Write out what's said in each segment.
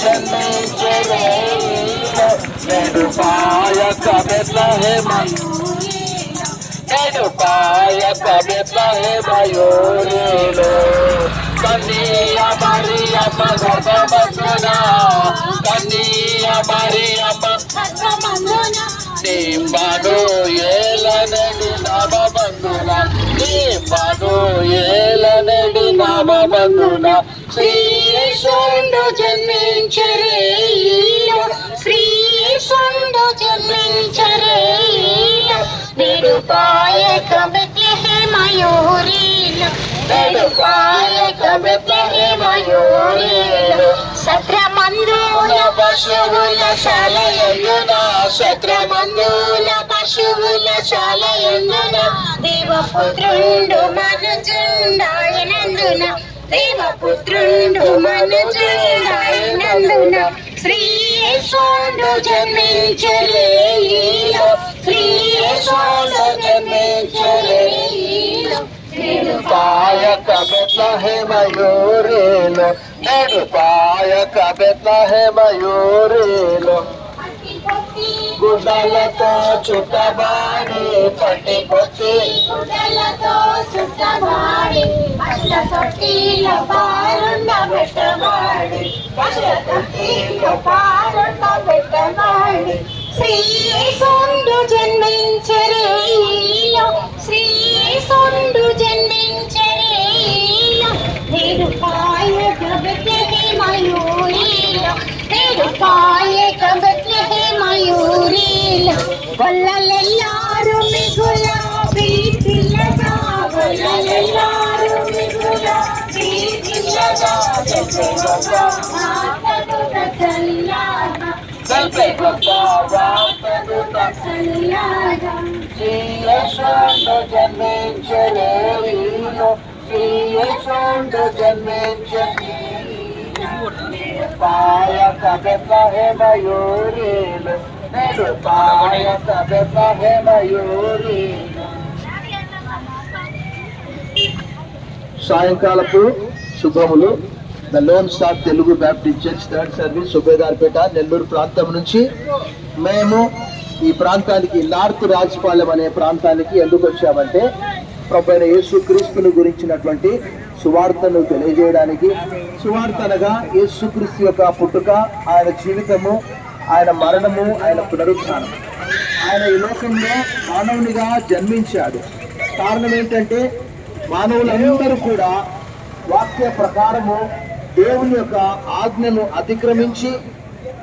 జన్మించరే నేడు పాయక బెత్లెహేమను నేడు పాయక బెత్లెహేమయూరిలో కన్య మరియమ్మ గర్భమందున కన్య మరియమ్మ గర్భమందున నింబను ఏలనడి నామమందున నింబను ఏలనడి నామమందున శ్రీయేశుండు జన్మించరే శ్రీయేశుండు జన్మించరే నేడు పాయక బెత్లెహేమయూరిలో నేడు పాయక బెత్లెహేమయూరిలో సత్రమందుల పశువుల శాలయందున సత్రమందుల పశువుల శాలయందున దేవపుత్రుండు మనుజుండాయనందున దేవపుత్రుండు మనుజుండాయనందున శ్రీయేశుండు జన్మించరే శ్రీయేశుండు జన్మించరే నేడు పాయక బెత్లెహేమయూరిలో నేడు పాయక బెత్లెహేమయూరిలో గుడ్డలతో చుట్టబాడి పట్టి కొట్టి గుడ్డలతో చుట్టబాడి పట్ల తొట్టిలో పారుండ పెట్టబాడి పట్ల తొట్టిలో పారుండ పెట్టబాడి శ్రీయేశుండు జన్మించరే శ్రీయేశుండు జన్మించరే నేడు పాయక బెత్లెహేమయూరిలో నేడు పాయక బెత్లెహేమయూరిలో గొల్లలెల్లారు మిగుల ప్రీతిల్లగా గొల్లలెల్లారు మిగుల ప్రీతిల్లగా చెప్పెగొప్ప వార్తను చల్లాగా చెప్పెగొప్ప వార్తను చల్లాగా శ్రీయేశుండు జన్మించరే శ్రీయేశుండు జన్మించరే పాయక బెత్లెహేమయూరిలో నేడు పాయక బెత్లెహేమయూరిలో సాయంకాలపు శుభములు. The loan star Telugu Baptist church third service Subedarpet Nellore ప్రాంతం నుంచి మేము ఈ ప్రాంతానికి నార్త్ రాజపాలెం అనే ప్రాంతానికి ఎందుకు వచ్చామంటే ప్రభువైన యేసుక్రీస్తును గురించినటువంటి సువార్తను తెలియజేయడానికి. సువార్త అనగా యేసుక్రీస్తు యొక్క పుట్టుక, ఆయన జీవితము, ఆయన మరణము, ఆయన పునరుత్థానం. ఆయన ఈ లోకంలో మానవునిగా జన్మించాడు. కారణం ఏంటంటే మానవులందరూ కూడా వాక్య ప్రకారము దేవుని యొక్క ఆజ్ఞను అతిక్రమించి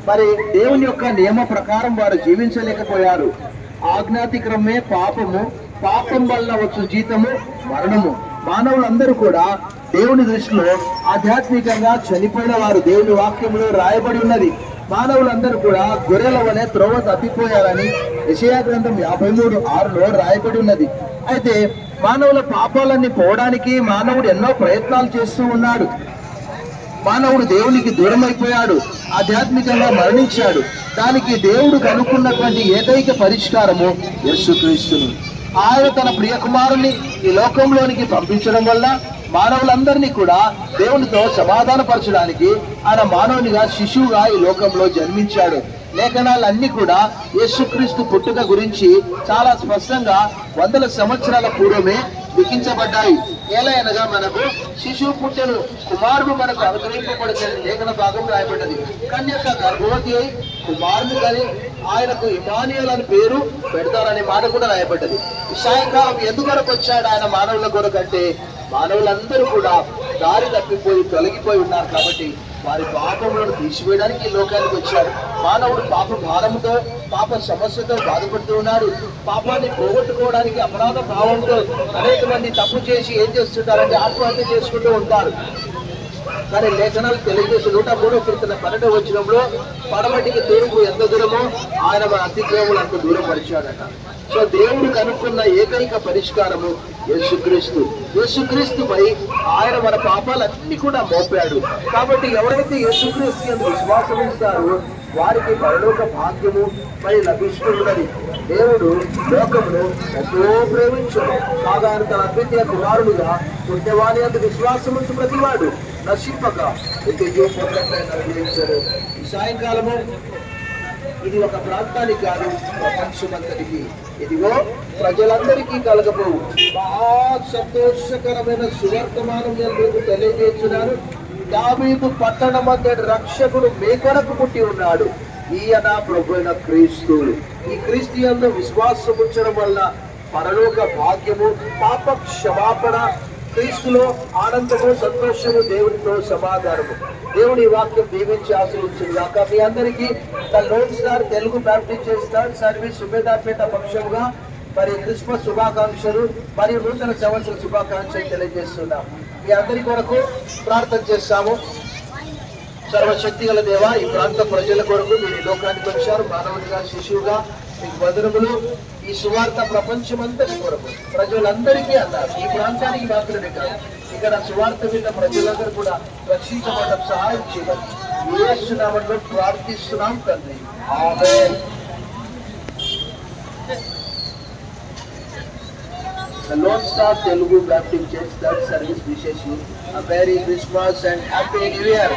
మరి దేవుని యొక్క నియమ ప్రకారం వారు జీవించలేకపోయారు. ఆజ్ఞాతిక్రమే పాపము, పాపం వల్ల వచ్చు జీతము మరణము. మానవులందరూ కూడా దేవుని దృష్టిలో ఆధ్యాత్మికంగా చనిపోయిన వారు. దేవుని వాక్యంలో రాయబడి ఉన్నది, మానవులందరూ కూడా గొర్రెల వలె త్రోవ తప్పిపోయారని యెషయా గ్రంథం 53:6లో రాయబడి ఉన్నది. అయితే మానవుల పాపాలన్నీ పోవడానికి మానవుడు ఎన్నో ప్రయత్నాలు చేస్తూ ఉన్నాడు. మానవుడు దేవునికి దూరం అయిపోయాడు, ఆధ్యాత్మికంగా మరణించాడు. దానికి దేవుడు కనుక్కున్నటువంటి ఏకైక పరిష్కారము యేసుక్రీస్తును. ఆయన తన ప్రియ కుమారుని ఈ లోకంలోనికి పంపించడం వల్ల మానవులందరినీ కూడా దేవునితో సమాధానపరచడానికి ఆయన మానవునిగా శిశువుగా ఈ లోకంలో జన్మించాడు. లేఖనాలన్నీ కూడా యేసుక్రీస్తు పుట్టుక గురించి చాలా స్పష్టంగా వందల సంవత్సరాల పూర్వమే లిఖించబడ్డాయి. ఎలా అనగా మనకు శిశువు పుట్టెను, కుమారుడు మనకు అనుగ్రహింపబడుతుంది లేఖన భాగం రాయబడ్డది. కన్యక గర్భవతి అయి కుమారుడు కానీ ఆయనకు ఇమానుయేలు అని పేరు పెడతారనే మాట కూడా రాయబడ్డది. సాయంకాలం ఎందుకొరకు వచ్చాడు ఆయన మానవుల కొరకంటే మానవులందరూ కూడా దారి తప్పిపోయి తొలగిపోయి ఉన్నారు కాబట్టి వారి పాపములను తీసివేయడానికి ఈ లోకానికి వచ్చాడు. మానవుడు పాప భారంతో పాప సమస్యతో బాధపడుతూ ఉన్నాడు. పాపాన్ని పోగొట్టుకోవడానికి అపరాధ భావంతో అనేక మంది తప్పు చేసి ఏం చేస్తుంటారంటే ఆత్మహత్య చేసుకుంటూ ఉంటారు. కానీ లేఖనాలు తెలియజేసి 103వ కీర్తన 12వ వచనంలో పడమటికి తూర్పు ఎంత దూరమో ఆయన మన అతిక్రమములు అంత దూరం పరిచాడట. సో దేవుడు కనుక్కున్న ఏకైక పరిష్కారము యేసుక్రీస్తు. యేసుక్రీస్తుపై ఆయన మన పాపాలన్నీ కూడా మోపాడు. కాబట్టి ఎవరైతే యేసుక్రీస్తు యందు విశ్వాసం ఇస్తారో వారికి పరలోక భాగ్యము మరి లభిస్తున్నది. దేవుడు లోకమును ఎంతో ప్రేమించును కాగా తన అద్వితీయ కుమారుడుగా పుణ్యవాణి అందు విశ్వాసముంచు ప్రతివాడు నశింపక నిత్య పొందట్లే అనుగ్రహించారు. ఈ సాయంకాలము ఇది ఒక ప్రాంతానికి కాదు, ప్రపంచమంతటికి ఇదిగో ప్రజలందరికీ కలగబోవు మహా సంతోషకరమైన సువర్తమానం నేను మీకు తెలియజేస్తున్నాను. దావీదు పట్టణమంతటి రక్షకుడు మీ కొరకు పుట్టి ఉన్నాడు. ఈయన ప్రభువైన క్రీస్తు. ఈ క్రీస్తు యందు విశ్వాసం ఉంచడం వల్ల పరలోక భాగ్యము, పాప క్షమాపణ, క్రీస్తులో ఆనందము, సంతోషము, దేవునితో సమాధానము. దేవుని వాక్యం దీవించి ఆశీర్వదించింది కాక. మీ అందరికీ the loan star Telugu Baptist church service Subedarpet పక్షంగా మరి క్రిస్మస్ శుభాకాంక్షలు మరియు నూతన సంవత్సర శుభాకాంక్షలు తెలియజేస్తున్నాం. మీ అందరి కొరకు ప్రార్థన చేస్తాము. సర్వశక్తి గల దేవ, ఈ ప్రాంత ప్రజల కొరకు మీరు ఈ లోకానికి వచ్చారు. మానవుడిగా, శిశువుగా మీకు వదనములు. ఈ సువార్త ప్రపంచమంతటి కొరకు ప్రజలందరికీ అన్నారు. ఈ ప్రాంతానికి మాత్రమే కాదు, ఇక్కడ సువార్త విన్న ప్రజలందరూ కూడా రక్షించబడడం సహాయం చేయమని యేసు నామములో ప్రార్థిస్తున్నాం తండ్రి. ఆమేన్. The Lone Star Telugu Baptist Church Third Service wishes you a Merry Christmas and Happy New Year.